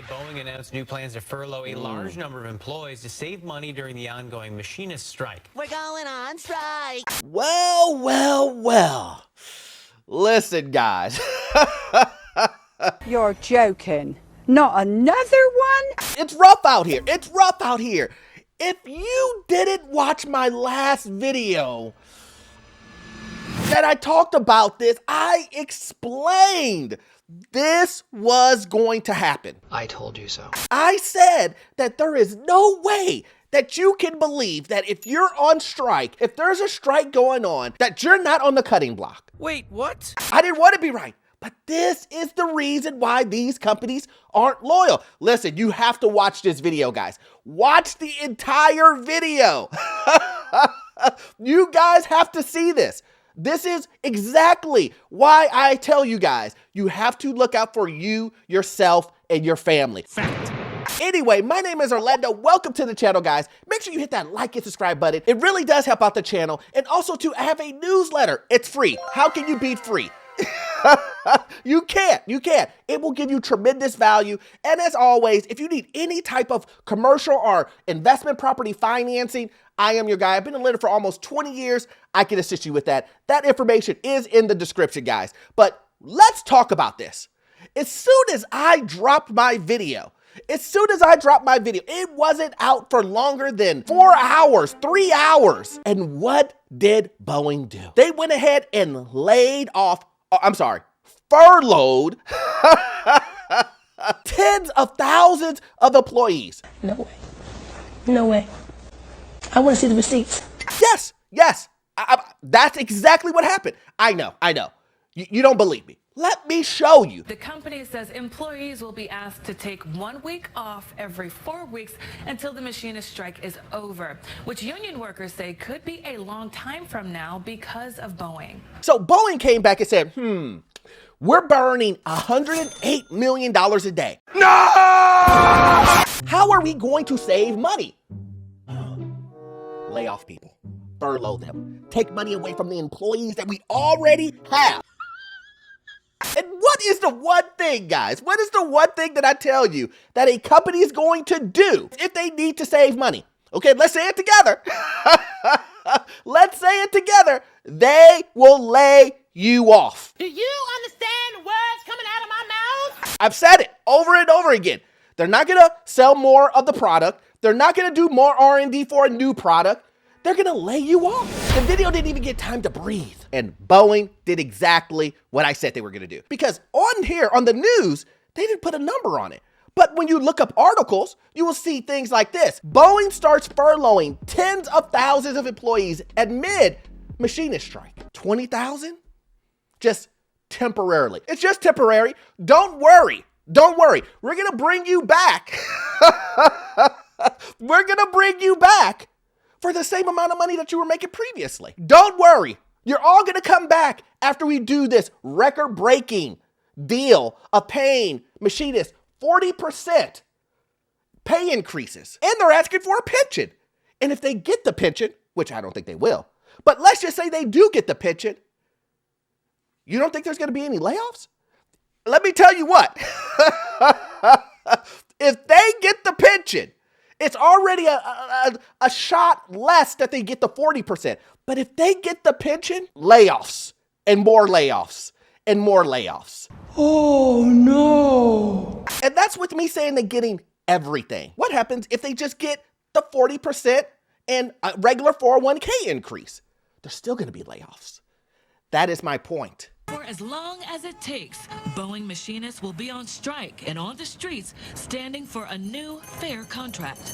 Boeing announced new plans to furlough a large number of employees to save money during the ongoing Machinists Strike. We're going on strike. Well, well, well. Listen, guys. You're joking. Not another one? It's rough out here. It's rough out here. If you didn't watch my last video that I talked about this, I explained this was going to happen. I told you so. I said that there is no way that you can believe that if you're on strike, if there's a strike going on, that you're not on the cutting block. Wait, what? I didn't want to be right, but this is the reason why these companies aren't loyal. Listen, you have to watch this video, guys. Watch the entire video. You guys have to see this. This is exactly why I tell you guys, you have to look out for you, yourself, and your family. Fact. Anyway, my name is Orlando. Welcome to the channel, guys. Make sure you hit that like and subscribe button. It really does help out the channel. And also to have a newsletter. It's free. How can you beat free? You can't. It will give you tremendous value. And as always, if you need any type of commercial or investment property financing, I am your guy. I've been a lender for almost 20 years. I can assist you with that. That information is in the description, guys. But let's talk about this. As soon as I dropped my video, it wasn't out for longer than 4 hours, 3 hours. And what did Boeing do? They went ahead and furloughed tens of thousands of employees. No way. No way. I want to see the receipts. Yes. That's exactly what happened. I know. You don't believe me. Let me show you. The company says employees will be asked to take 1 week off every 4 weeks until the machinist strike is over, which union workers say could be a long time from now because of Boeing. So Boeing came back and said, we're burning $108 million a day. No! How are we going to save money? Lay off people, furlough them, take money away from the employees that we already have. And what is the one thing, guys? What is the one thing that I tell you that a company is going to do if they need to save money? Okay, let's say it together. Let's say it together. They will lay you off. Do you understand words coming out of my mouth? I've said it over and over again. They're not going to sell more of the product. They're not going to do more R&D for a new product. They're going to lay you off. The video didn't even get time to breathe. And Boeing did exactly what I said they were going to do. Because on here, on the news, they didn't put a number on it. But when you look up articles, you will see things like this. Boeing starts furloughing tens of thousands of employees amid machinist strike. 20,000? Just temporarily. It's just temporary. Don't worry. We're going to bring you back. We're going to bring you back for the same amount of money that you were making previously. Don't worry. You're all going to come back after we do this record-breaking deal of paying machinists 40% pay increases. And they're asking for a pension. And if they get the pension, which I don't think they will, but let's just say they do get the pension, you don't think there's going to be any layoffs? Let me tell you what. If they get the pension, it's already a shot less that they get the 40%. But if they get the pension, layoffs and more layoffs and more layoffs. Oh, no. And that's with me saying they're getting everything. What happens if they just get the 40% and a regular 401k increase? There's still going to be layoffs. That is my point. For as long as it takes, Boeing machinists will be on strike and on the streets standing for a new fair contract.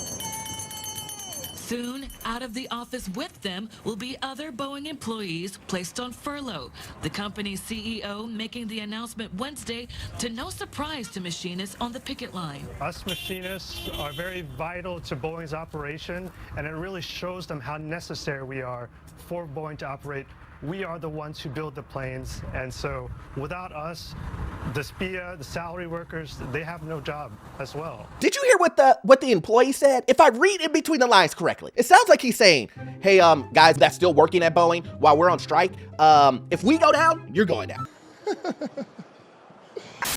Soon, out of the office with them will be other Boeing employees placed on furlough. The company's CEO making the announcement Wednesday to no surprise to machinists on the picket line. Us machinists are very vital to Boeing's operation, and it really shows them how necessary we are for Boeing to operate. We are the ones who build the planes, and so without us, the SPIA, the salary workers, they have no job as well. Did you hear what the employee said? If I read in between the lines correctly, it sounds like he's saying, hey, guys that's still working at Boeing while we're on strike, if we go down, you're going down.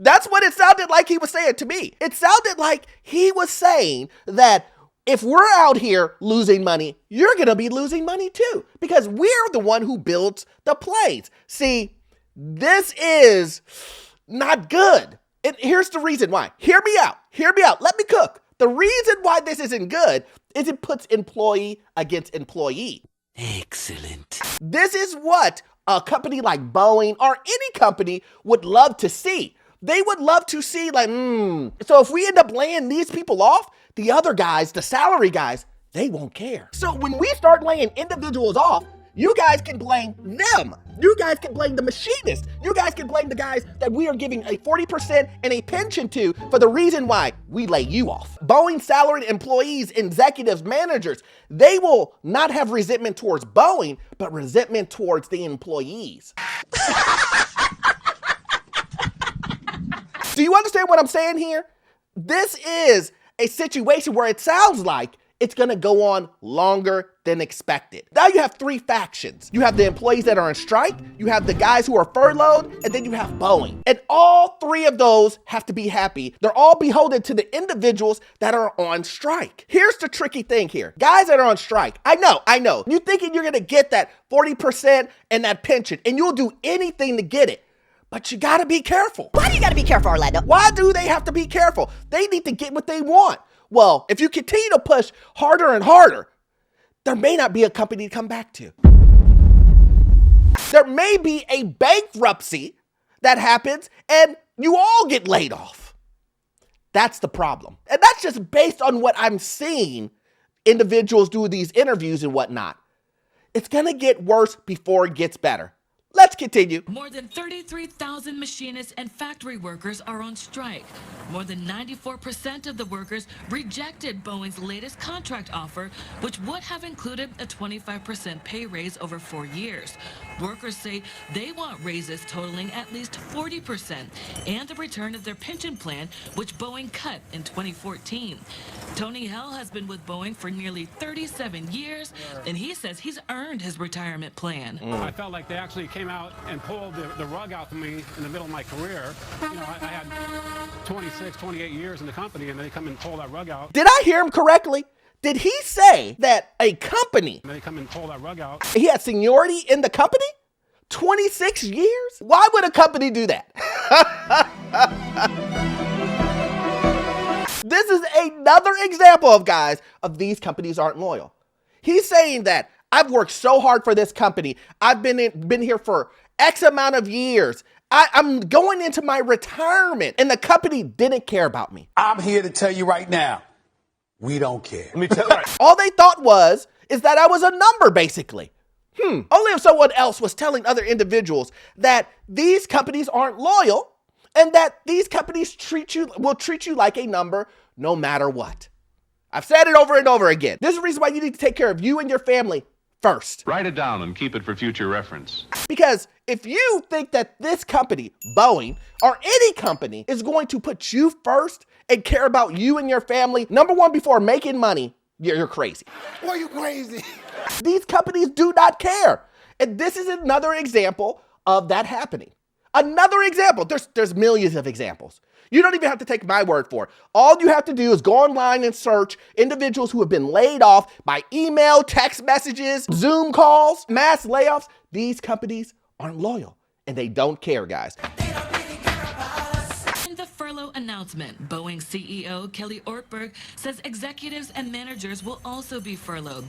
That's what it sounded like he was saying to me. It sounded like he was saying that if we're out here losing money, you're going to be losing money too, because we're the one who builds the planes. See, this is not good. And here's the reason why. Hear me out. Hear me out. Let me cook. The reason why this isn't good is it puts employee against employee. Excellent. This is what a company like Boeing or any company would love to see. They would love to see like, so if we end up laying these people off, the other guys, the salary guys, they won't care. So when we start laying individuals off, you guys can blame them. You guys can blame the machinists. You guys can blame the guys that we are giving a 40% and a pension to for the reason why we lay you off. Boeing salaried employees, executives, managers, they will not have resentment towards Boeing, but resentment towards the employees. Do you understand what I'm saying here? This is a situation where it sounds like it's gonna go on longer than expected. Now you have three factions. You have the employees that are on strike, you have the guys who are furloughed, and then you have Boeing. And all three of those have to be happy. They're all beholden to the individuals that are on strike. Here's the tricky thing here. Guys that are on strike, I know. You thinking you're gonna get that 40% and that pension, and you'll do anything to get it. But you gotta be careful. Why do you gotta be careful, Orlando? Why do they have to be careful? They need to get what they want. Well, if you continue to push harder and harder, there may not be a company to come back to. There may be a bankruptcy that happens and you all get laid off. That's the problem. And that's just based on what I'm seeing individuals do these interviews and whatnot. It's gonna get worse before it gets better. Let's continue. More than 33,000 machinists and factory workers are on strike. More than 94% of the workers rejected Boeing's latest contract offer, which would have included a 25% pay raise over 4 years. Workers say they want raises totaling at least 40% and the return of their pension plan, which Boeing cut in 2014. Tony Hell has been with Boeing for nearly 37 years, and he says he's earned his retirement plan. I felt like they actually came out and pulled the rug out from me in the middle of my career. You know, I had 26, 28 years in the company, and they come and pull that rug out. Did I hear him correctly? Did he say that a company, And they come and pull that rug out. he had seniority in the company? 26 years? Why would a company do that? This is another example of guys of these companies aren't loyal. He's saying that I've worked so hard for this company. I've been here for X amount of years. I'm going into my retirement and the company didn't care about me. I'm here to tell you right now, we don't care. Let me tell you. All they thought is that I was a number, basically. Only if someone else was telling other individuals that these companies aren't loyal and that these companies will treat you like a number no matter what. I've said it over and over again. This is the reason why you need to take care of you and your family first. Write it down and keep it for future reference. Because if you think that this company, Boeing, or any company is going to put you first and care about you and your family, number one, before making money, you're crazy. Why are you crazy? These companies do not care. And this is another example of that happening. Another example. There's millions of examples. You don't even have to take my word for it. All you have to do is go online and search individuals who have been laid off by email, text messages, Zoom calls, mass layoffs. These companies aren't loyal and they don't care, guys. In the furlough announcement, Boeing CEO Kelly Ortberg says executives and managers will also be furloughed.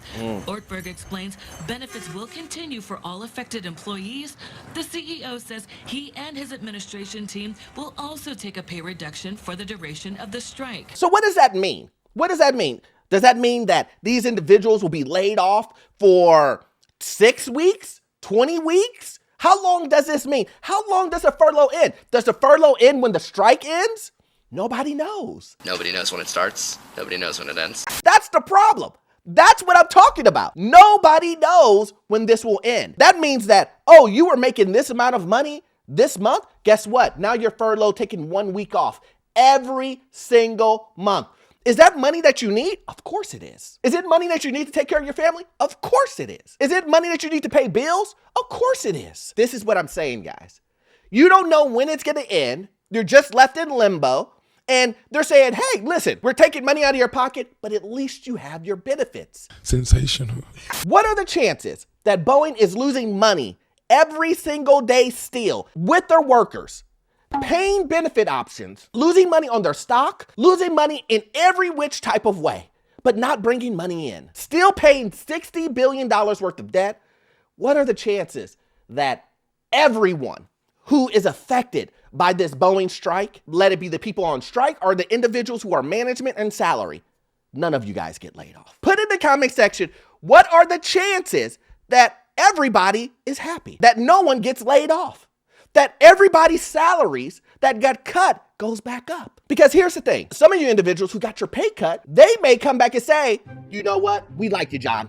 Ortberg explains benefits will continue for all affected employees. The CEO says he and his administration team will also take a pay reduction for the duration of the strike. So what does that mean? What does that mean? Does that mean that these individuals will be laid off for 6 weeks, 20 weeks? How long does this mean? How long does a furlough end? Does the furlough end when the strike ends? Nobody knows. Nobody knows when it starts. Nobody knows when it ends. That's the problem. That's what I'm talking about. Nobody knows when this will end. That means that, oh, you were making this amount of money this month? Guess what? Now you're furloughed, taking 1 week off every single month. Is that money that you need? Of course it is. Is it money that you need to take care of your family? Of course it is. Is it money that you need to pay bills? Of course it is. This is what I'm saying, guys. You don't know when it's going to end. You're just left in limbo. And they're saying, hey, listen, we're taking money out of your pocket, but at least you have your benefits. Sensational. What are the chances that Boeing is losing money every single day still with their workers, paying benefit options, losing money on their stock, losing money in every which type of way, but not bringing money in, still paying $60 billion worth of debt? What are the chances that everyone who is affected by this Boeing strike, let it be the people on strike or the individuals who are management and salary, none of you guys get laid off? Put in the comment section, what are the chances that everybody is happy, that no one gets laid off, that everybody's salaries that got cut goes back up? Because here's the thing, some of you individuals who got your pay cut, they may come back and say, you know what, we like you, John.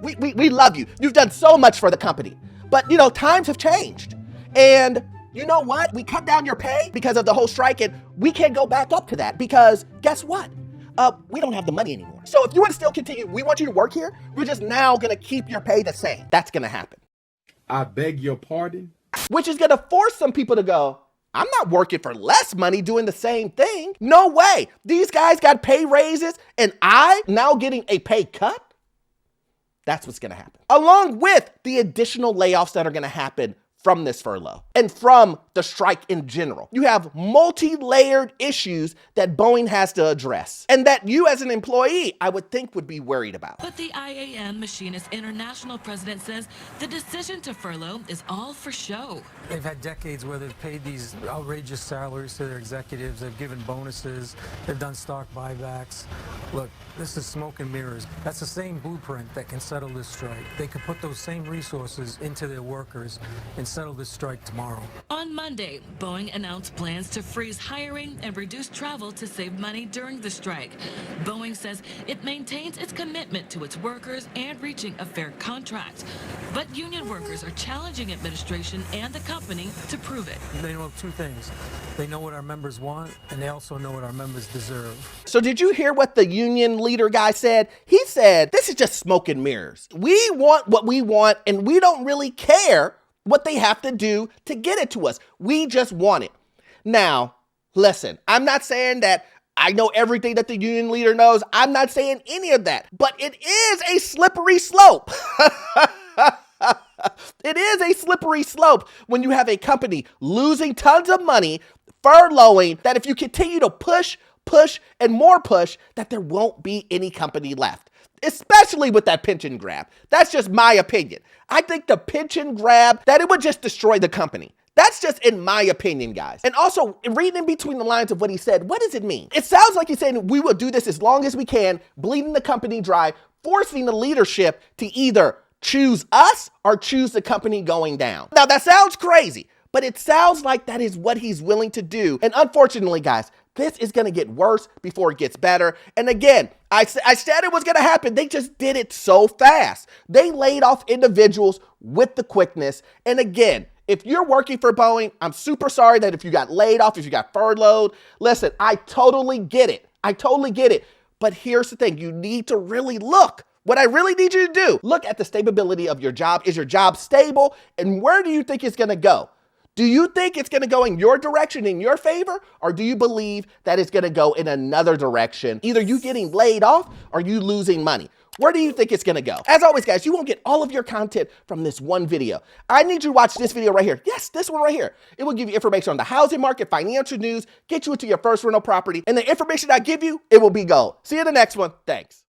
We love you. You've done so much for the company. But, times have changed. And you know what? We cut down your pay because of the whole strike, and we can't go back up to that because guess what? We don't have the money anymore. So if you want to still continue, we want you to work here. We're just now going to keep your pay the same. That's going to happen. I beg your pardon? Which is going to force some people to go, I'm not working for less money doing the same thing. No way. These guys got pay raises and I now getting a pay cut? That's what's going to happen. Along with the additional layoffs that are going to happen from this furlough and from the strike in general. You have multi-layered issues that Boeing has to address and that you as an employee, I would think, would be worried about. But the IAM Machinists International president says the decision to furlough is all for show. They've had decades where they've paid these outrageous salaries to their executives. They've given bonuses. They've done stock buybacks. Look, this is smoke and mirrors. That's the same blueprint that can settle this strike. They could put those same resources into their workers and settle this strike tomorrow. On Monday, Boeing announced plans to freeze hiring and reduce travel to save money during the strike. Boeing says it maintains its commitment to its workers and reaching a fair contract. But union workers are challenging administration and the company to prove it. They know two things. They know what our members want, and they also know what our members deserve. So did you hear what the union leader guy said? He said, this is just smoke and mirrors. We want what we want, and we don't really care what they have to do to get it to us. We just want it. Now, listen, I'm not saying that I know everything that the union leader knows. I'm not saying any of that, but it is a slippery slope. It is a slippery slope when you have a company losing tons of money, furloughing, that if you continue to push, and more push, that there won't be any company left. Especially with that pension grab. That's just my opinion. I think the pension grab, that it would just destroy the company. That's just in my opinion, guys. And also, reading in between the lines of what he said, what does it mean? It sounds like he's saying we will do this as long as we can, bleeding the company dry, forcing the leadership to either choose us or choose the company going down. Now, that sounds crazy, but it sounds like that is what he's willing to do. And unfortunately, guys, this is going to get worse before it gets better. And again, I said it was going to happen. They just did it so fast. They laid off individuals with the quickness. And again, if you're working for Boeing, I'm super sorry that if you got laid off, if you got furloughed, listen, I totally get it. I totally get it. But here's the thing. You need to really look. What I really need you to do, look at the stability of your job. Is your job stable? And where do you think it's going to go? Do you think it's going to go in your direction, in your favor? Or do you believe that it's going to go in another direction? Either you getting laid off or you losing money. Where do you think it's going to go? As always, guys, you won't get all of your content from this one video. I need you to watch this video right here. Yes, this one right here. It will give you information on the housing market, financial news, get you into your first rental property. And the information I give you, it will be gold. See you in the next one. Thanks.